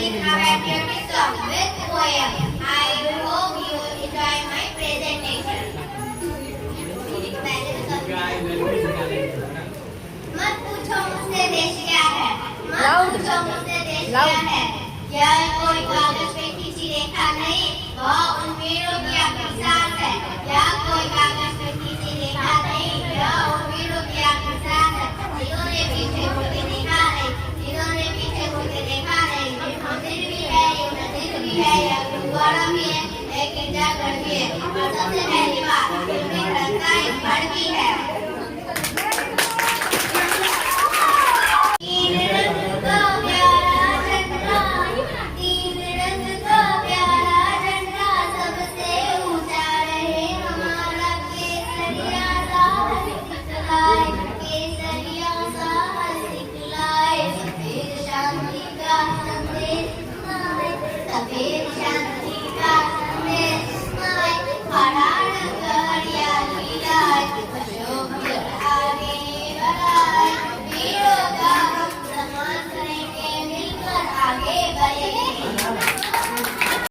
Singh have appeared to song with poem. I hope you enjoy my presentation. मत पूछो मुझसे देश क्या है, मत पूछो मुझसे देश क्या है। यह कोई कागज पे खींची रेखा नहीं, वह उन वीरों की अपनी सांस है। यह कोई कागज पे खींची रेखा नहीं, यह उन वीरों की अपनी सांस है। जिन्होंने पीछे मुड़ के देखा नहीं, जिन्होंने पीछे मुड़ के देखा नहीं। ये मंदिर भी है, ये नदी भी है, यह गुरुद्वारा भी है, एक गिरजाघर भी है। और सबसे पहली बात, इसमें रंगा एक बड़ भी है। Safir Shan